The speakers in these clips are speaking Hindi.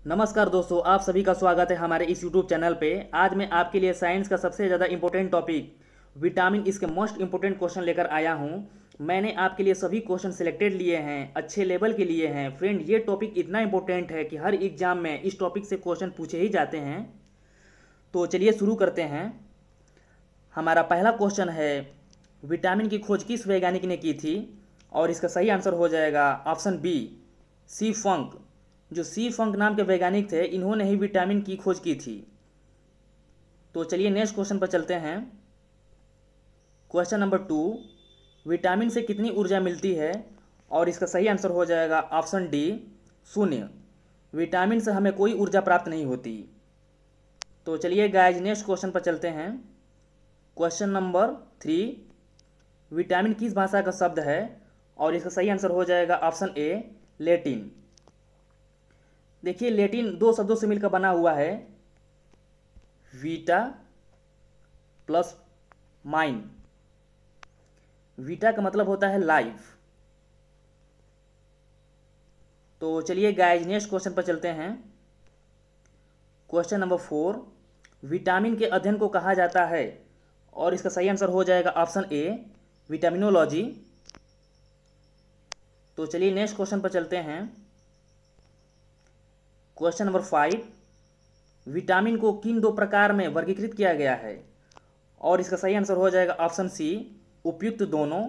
नमस्कार दोस्तों, आप सभी का स्वागत है हमारे इस YouTube चैनल पे। आज मैं आपके लिए साइंस का सबसे ज़्यादा इंपॉर्टेंट टॉपिक विटामिन इसके मोस्ट इंपॉर्टेंट क्वेश्चन लेकर आया हूँ। मैंने आपके लिए सभी क्वेश्चन सिलेक्टेड लिए हैं, अच्छे लेवल के लिए हैं। फ्रेंड, ये टॉपिक इतना इंपॉर्टेंट है कि हर एग्जाम में इस टॉपिक से क्वेश्चन पूछे ही जाते हैं। तो चलिए शुरू करते हैं। हमारा पहला क्वेश्चन है, विटामिन की खोज किस वैज्ञानिक ने की थी? और इसका सही आंसर हो जाएगा ऑप्शन बी, सी फंक। जो सी फंक नाम के वैज्ञानिक थे, इन्होंने ही विटामिन की खोज की थी। तो चलिए नेक्स्ट क्वेश्चन पर चलते हैं। क्वेश्चन नंबर 2, विटामिन से कितनी ऊर्जा मिलती है? और इसका सही आंसर हो जाएगा ऑप्शन डी, शून्य। विटामिन से हमें कोई ऊर्जा प्राप्त नहीं होती। तो चलिए गाइज नेक्स्ट क्वेश्चन पर चलते हैं। क्वेश्चन नंबर 3, विटामिन किस भाषा का शब्द है? और इसका सही आंसर हो जाएगा ऑप्शन ए, लैटिन। देखिए, लैटिन दो शब्दों से मिलकर बना हुआ है, वीटा प्लस माइन। वीटा का मतलब होता है लाइफ। तो चलिए गाइज नेक्स्ट क्वेश्चन पर चलते हैं। क्वेश्चन नंबर 4, विटामिन के अध्ययन को कहा जाता है? और इसका सही आंसर हो जाएगा ऑप्शन ए, विटामिनोलॉजी। तो चलिए नेक्स्ट क्वेश्चन पर चलते हैं। क्वेश्चन नंबर 5, विटामिन को किन दो प्रकार में वर्गीकृत किया गया है? और इसका सही आंसर हो जाएगा ऑप्शन सी, उपयुक्त दोनों।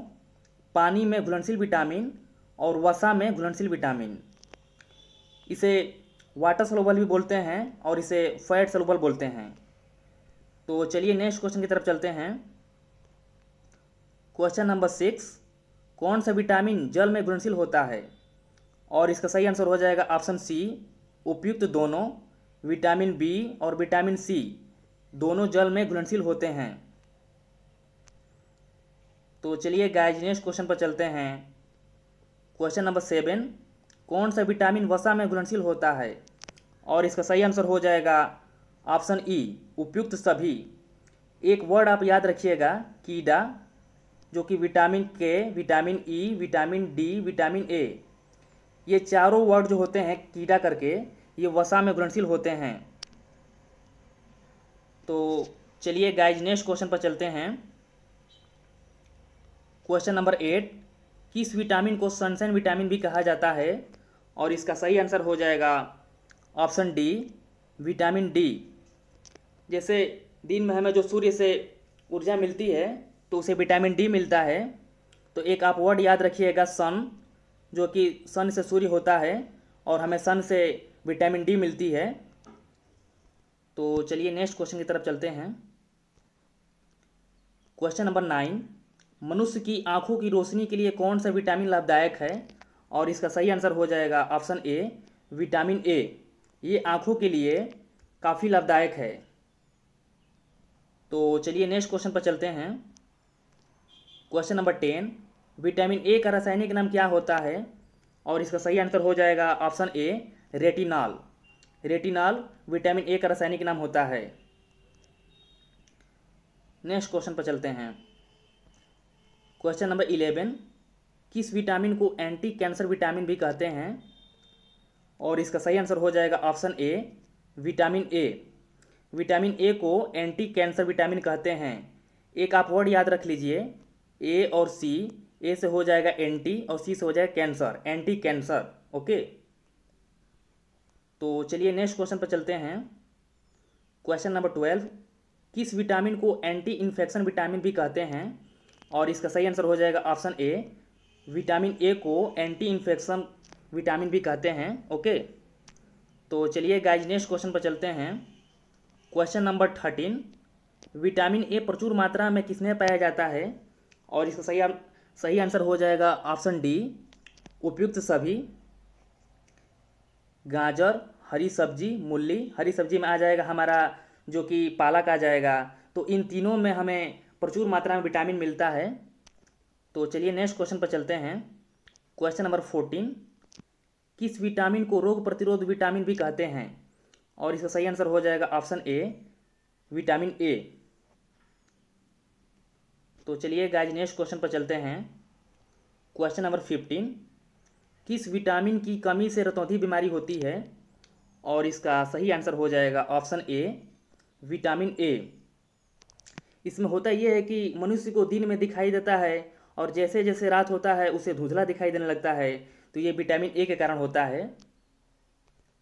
पानी में घुलनशील विटामिन और वसा में घुलनशील विटामिन। इसे वाटर सॉल्युबल भी बोलते हैं और इसे फैट सॉल्युबल बोलते हैं। तो चलिए नेक्स्ट क्वेश्चन की तरफ चलते हैं। क्वेश्चन नंबर 6, कौन सा विटामिन जल में घुलनशील होता है? और इसका सही आंसर हो जाएगा ऑप्शन सी, उपयुक्त दोनों। विटामिन बी और विटामिन सी दोनों जल में घुलनशील होते हैं। तो चलिए गाइज नेक्स्ट क्वेश्चन पर चलते हैं। क्वेश्चन नंबर 7, कौन सा विटामिन वसा में घुलनशील होता है? और इसका सही आंसर हो जाएगा ऑप्शन ई, उपयुक्त सभी। एक वर्ड आप याद रखिएगा, कीड़ा, जो कि विटामिन के, vitamin E, vitamin D, vitamin A, ये चारों वर्ड जो होते हैं कीड़ा करके, ये वसा में घुलनशील होते हैं। तो चलिए गाइज नेक्स्ट क्वेश्चन पर चलते हैं। क्वेश्चन नंबर 8, किस विटामिन को सनशाइन विटामिन भी कहा जाता है? और इसका सही आंसर हो जाएगा ऑप्शन डी, विटामिन डी। जैसे दिन में हमें जो सूर्य से ऊर्जा मिलती है, तो उसे विटामिन डी मिलता है। तो एक आप वर्ड याद रखिएगा, सन, जो कि सन से सूर्य होता है और हमें सन से विटामिन डी मिलती है। तो चलिए नेक्स्ट क्वेश्चन की तरफ चलते हैं। क्वेश्चन नंबर 9, मनुष्य की आंखों की रोशनी के लिए कौन सा विटामिन लाभदायक है? और इसका सही आंसर हो जाएगा ऑप्शन ए, विटामिन ए। ये आंखों के लिए काफ़ी लाभदायक है। तो चलिए नेक्स्ट क्वेश्चन पर चलते हैं। क्वेश्चन नंबर 10, विटामिन ए का रासायनिक नाम क्या होता है? और इसका सही आंसर हो जाएगा option A, retinol. Retinol vitamin A का रासायनिक नाम होता है। नेक्स्ट क्वेश्चन पर चलते हैं। क्वेश्चन नंबर 11, किस विटामिन को एंटी कैंसर विटामिन भी कहते हैं? और इसका सही आंसर हो जाएगा option A, vitamin A. Vitamin A को एंटी कैंसर विटामिन कहते हैं। एक आप वर्ड याद रख लीजिए, ए और सी। ए से हो जाएगा एंटी और सी से हो जाएगा कैंसर, एंटी कैंसर। ओके। तो चलिए नेक्स्ट क्वेश्चन पर चलते हैं। क्वेश्चन नंबर 12, किस विटामिन को एंटी इन्फेक्शन विटामिन भी कहते हैं? और इसका सही आंसर हो जाएगा ऑप्शन ए, विटामिन ए को एंटी इन्फेक्शन विटामिन भी कहते हैं। ओके। तो चलिए गाइज नेक्स्ट क्वेश्चन पर चलते हैं। क्वेश्चन नंबर 13, विटामिन ए प्रचुर मात्रा में किसमें पाया जाता है? और इसका सही आंसर हो जाएगा ऑप्शन डी, उपयुक्त सभी। गाजर, हरी सब्जी, मूली। हरी सब्जी में आ जाएगा हमारा जो कि पालक आ जाएगा। तो इन तीनों में हमें प्रचुर मात्रा में विटामिन मिलता है। तो चलिए नेक्स्ट क्वेश्चन पर चलते हैं। क्वेश्चन नंबर 14, किस विटामिन को रोग प्रतिरोध विटामिन भी कहते हैं? और इसका सही आंसर हो जाएगा ऑप्शन ए, विटामिन ए। तो चलिए गाइज नेक्स्ट क्वेश्चन पर चलते हैं। क्वेश्चन नंबर 15, किस विटामिन की कमी से रतौंधी बीमारी होती है? और इसका सही आंसर हो जाएगा ऑप्शन ए विटामिन ए। इसमें होता यह है कि मनुष्य को दिन में दिखाई देता है और जैसे जैसे रात होता है उसे धुंधला दिखाई देने लगता है, तो ये विटामिन ए के कारण होता है।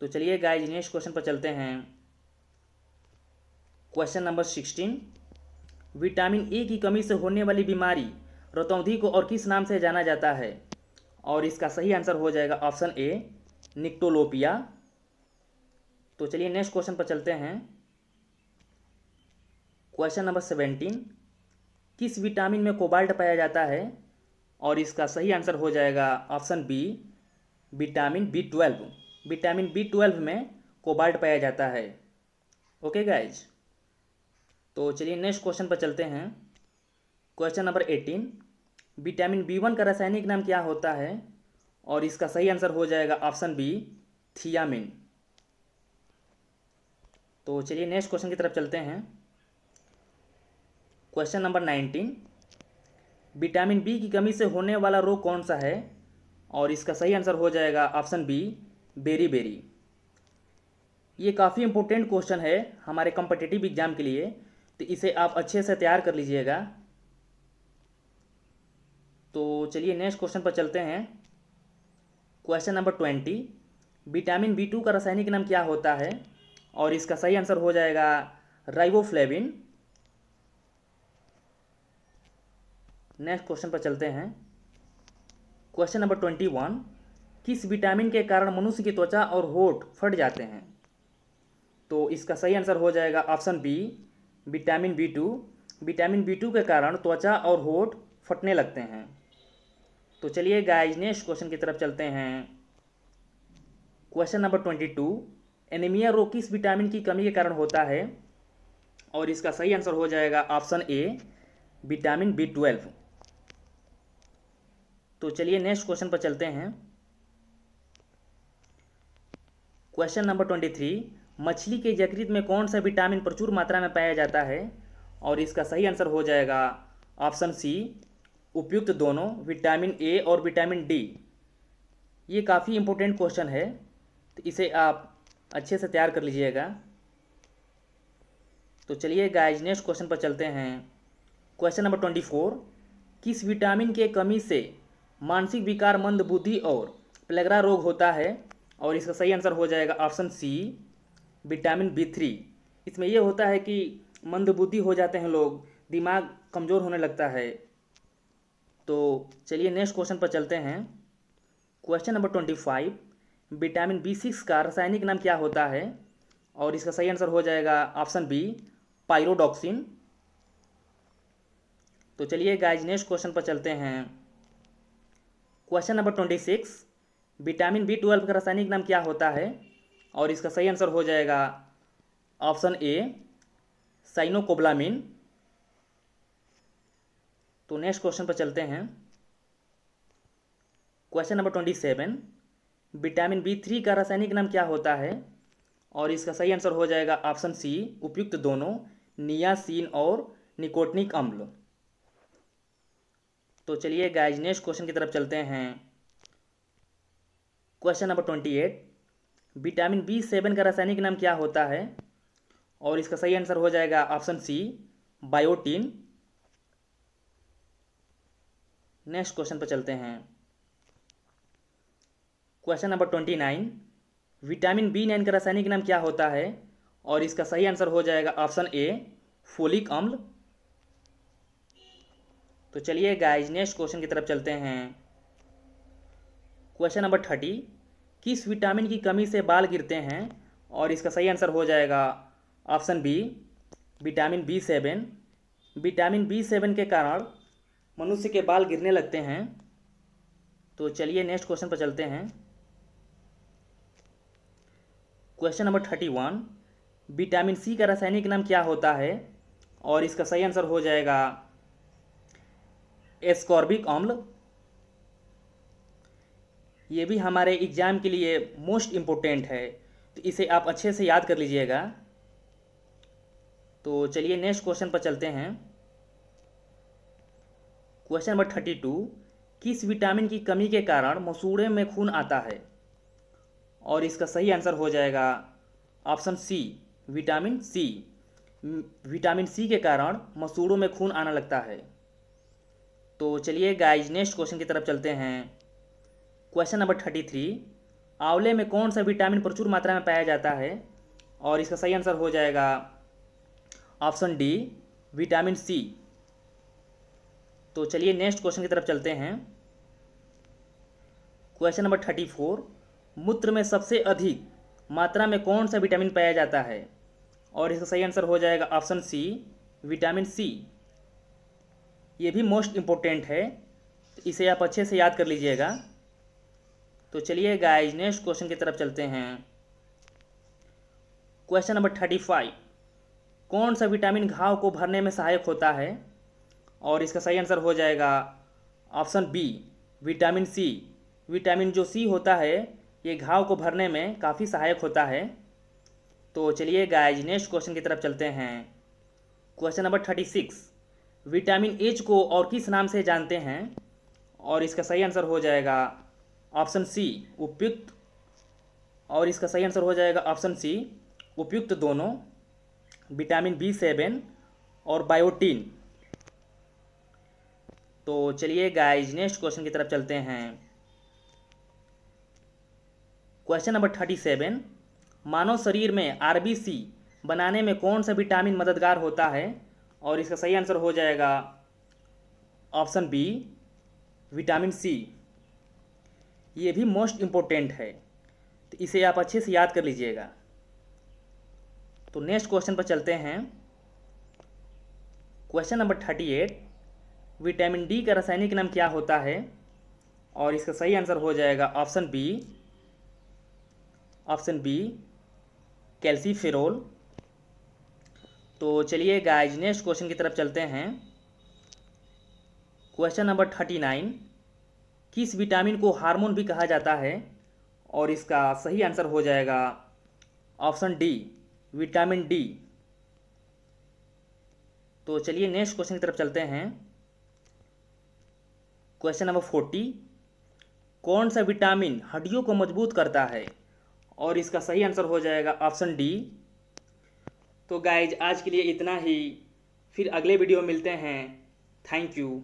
तो चलिए गाइस नेक्स्ट क्वेश्चन पर चलते हैं। क्वेश्चन नंबर 16, विटामिन ए की कमी से होने वाली बीमारी रतौंधी को और किस नाम से जाना जाता है? और इसका सही आंसर हो जाएगा ऑप्शन ए निक्टोलोपिया। तो चलिए नेक्स्ट क्वेश्चन पर चलते हैं। क्वेश्चन नंबर 17, किस विटामिन में कोबाल्ट पाया जाता है? और इसका सही आंसर हो जाएगा option B vitamin B12। Vitamin B12 में कोबाल्ट पाया जाता है। ओके गाइज, तो चलिए नेक्स्ट क्वेश्चन पर चलते हैं। क्वेश्चन नंबर 18, विटामिन B1 का रासायनिक नाम क्या होता है? और इसका सही आंसर हो जाएगा ऑप्शन बी थियामिन। तो चलिए नेक्स्ट क्वेश्चन की तरफ चलते हैं। क्वेश्चन नंबर 19, विटामिन बी की कमी से होने वाला रोग कौन सा है? और इसका सही आंसर हो जाएगा ऑप्शन बी बेरी। ये काफ़ी इंपॉर्टेंट क्वेश्चन है हमारे कॉम्पिटिटिव एग्जाम के लिए, तो इसे आप अच्छे से तैयार कर लीजिएगा। तो चलिए नेक्स्ट क्वेश्चन पर चलते हैं। क्वेश्चन नंबर 20, विटामिन B2 का रासायनिक नाम क्या होता है? और इसका सही आंसर हो जाएगा राइबोफ्लेविन। नेक्स्ट क्वेश्चन पर चलते हैं। क्वेश्चन नंबर 21, किस विटामिन के कारण मनुष्य की त्वचा और होंठ फट जाते हैं? तो इसका सही आंसर हो जाएगा option B vitamin B2। Vitamin B2 के कारण त्वचा और होंठ फटने लगते हैं। तो चलिए गाइस नेक्स्ट क्वेश्चन की तरफ चलते हैं। क्वेश्चन नंबर 22, एनीमिया रोग किस विटामिन की कमी के कारण होता है? और इसका सही आंसर हो जाएगा ऑप्शन ए विटामिन B12। तो चलिए नेक्स्ट क्वेश्चन पर चलते हैं। क्वेश्चन नंबर 23, मछली के यकृत में कौन सा विटामिन प्रचुर मात्रा में पाया जाता है? और इसका सही आंसर हो जाएगा ऑप्शन सी उपयुक्त दोनों, विटामिन ए और विटामिन डी। ये काफ़ी इंपॉर्टेंट क्वेश्चन है, तो इसे आप अच्छे से तैयार कर लीजिएगा। तो चलिए गाइस नेक्स्ट क्वेश्चन पर चलते हैं। क्वेश्चन नंबर 24, किस विटामिन के कमी से मानसिक विकार, मंद बुद्धि और प्लेगरा रोग होता है? और इसका सही आंसर हो जाएगा ऑप्शन सी विटामिन B3। इसमें यह होता है कि मंद बुद्धि हो जाते हैं लोग, दिमाग कमज़ोर होने लगता है। तो चलिए नेक्स्ट क्वेश्चन पर चलते हैं। क्वेश्चन नंबर 25, विटामिन B6 का रासायनिक नाम क्या होता है? और इसका सही आंसर हो जाएगा ऑप्शन बी पायरोडॉक्सिन। तो चलिए गाइस नेक्स्ट क्वेश्चन पर चलते हैं। क्वेश्चन नंबर 26, विटामिन B12 का रासायनिक नाम क्या होता है? और इसका सही आंसर हो जाएगा ऑप्शन ए साइनोकोब्लामिन। तो नेक्स्ट क्वेश्चन पर चलते हैं। क्वेश्चन नंबर 27, विटामिन B3 का रासायनिक नाम क्या होता है? और इसका सही आंसर हो जाएगा ऑप्शन सी उपयुक्त दोनों, नियासिन और निकोटिनिक अम्ल। तो चलिए गाइस नेक्स्ट क्वेश्चन की तरफ चलते हैं। क्वेश्चन नंबर 28, विटामिन B7 का रासायनिक नाम क्या होता है? और इसका सही आंसर हो जाएगा option C biotin. Next question पर चलते हैं। क्वेश्चन नंबर 29, विटामिन B9 का रासायनिक नाम क्या होता है? और इसका सही आंसर हो जाएगा ऑप्शन ए फोलिक अम्ल। तो चलिए गाइस नेक्स्ट क्वेश्चन की तरफ चलते हैं। क्वेश्चन नंबर 30, किस विटामिन की कमी से बाल गिरते हैं? और इसका सही आंसर हो जाएगा option B vitamin B7। Vitamin B7 के कारण मनुष्य के बाल गिरने लगते हैं। तो चलिए नेक्स्ट क्वेश्चन पर चलते हैं। क्वेश्चन नंबर 31, विटामिन C का रासायनिक नाम क्या होता है? और इसका सही आंसर हो जाएगा एस्कॉर्बिक अम्ल। ये भी हमारे एग्जाम के लिए मोस्ट इम्पोर्टेंट है, तो इसे आप अच्छे से याद कर लीजिएगा। तो चलिए नेक्स्ट क्वेश्चन पर चलते हैं। क्वेश्चन नंबर 32, किस विटामिन की कमी के कारण मसूड़े में खून आता है? और इसका सही आंसर हो जाएगा option C vitamin C. Vitamin C के कारण मसूड़ों में खून आना लगता है। तो चलिए गाइज नेक्स्ट क्वेश्चन की तरफ चलते हैं। क्वेश्चन नंबर 33, आंवले में कौन सा विटामिन प्रचुर मात्रा में पाया जाता है? और इसका सही आंसर हो जाएगा ऑप्शन डी विटामिन सी। तो चलिए नेक्स्ट क्वेश्चन की तरफ चलते हैं। क्वेश्चन नंबर 34, मूत्र में सबसे अधिक मात्रा में कौन सा विटामिन पाया जाता है? और इसका सही आंसर हो जाएगा ऑप्शन सी विटामिन सी। ये भी मोस्ट इम्पोर्टेंट है, तो इसे आप अच्छे से याद कर लीजिएगा। तो चलिए गाइज नेक्स्ट क्वेश्चन की तरफ चलते हैं। क्वेश्चन नंबर 35, कौन सा विटामिन घाव को भरने में सहायक होता है? और इसका सही आंसर हो जाएगा option B vitamin C. Vitamin जो सी होता है ये घाव को भरने में काफ़ी सहायक होता है। तो चलिए गाइज नेक्स्ट क्वेश्चन की तरफ चलते हैं। क्वेश्चन नंबर 36, विटामिन एच को और किस नाम से जानते हैं? और इसका सही आंसर हो जाएगा ऑप्शन सी उपयुक्त। और इसका सही आंसर हो जाएगा ऑप्शन सी उपयुक्त दोनों, विटामिन B7 और बायोटीन। तो चलिए गाइज नेक्स्ट क्वेश्चन की तरफ चलते हैं। क्वेश्चन नंबर 37, मानव शरीर में आरबीसी बनाने में कौन सा विटामिन मददगार होता है? और इसका सही आंसर हो जाएगा ऑप्शन बी विटामिन सी। ये भी मोस्ट इम्पोर्टेंट है, तो इसे आप अच्छे से याद कर लीजिएगा। तो नेक्स्ट क्वेश्चन पर चलते हैं। क्वेश्चन नंबर 38, विटामिन डी का रासायनिक नाम क्या होता है? और इसका सही आंसर हो जाएगा ऑप्शन बी कैल्सीफेरोल। तो चलिए गाइज नेक्स्ट क्वेश्चन की तरफ चलते हैं। क्वेश्चन नंबर 39, किस विटामिन को हार्मोन भी कहा जाता है? और इसका सही आंसर हो जाएगा ऑप्शन डी विटामिन डी। तो चलिए नेक्स्ट क्वेश्चन की तरफ चलते हैं। क्वेश्चन नंबर 40, कौन सा विटामिन हड्डियों को मजबूत करता है? और इसका सही आंसर हो जाएगा ऑप्शन डी। तो गाइज आज के लिए इतना ही, फिर अगले वीडियो में मिलते हैं। Thank you.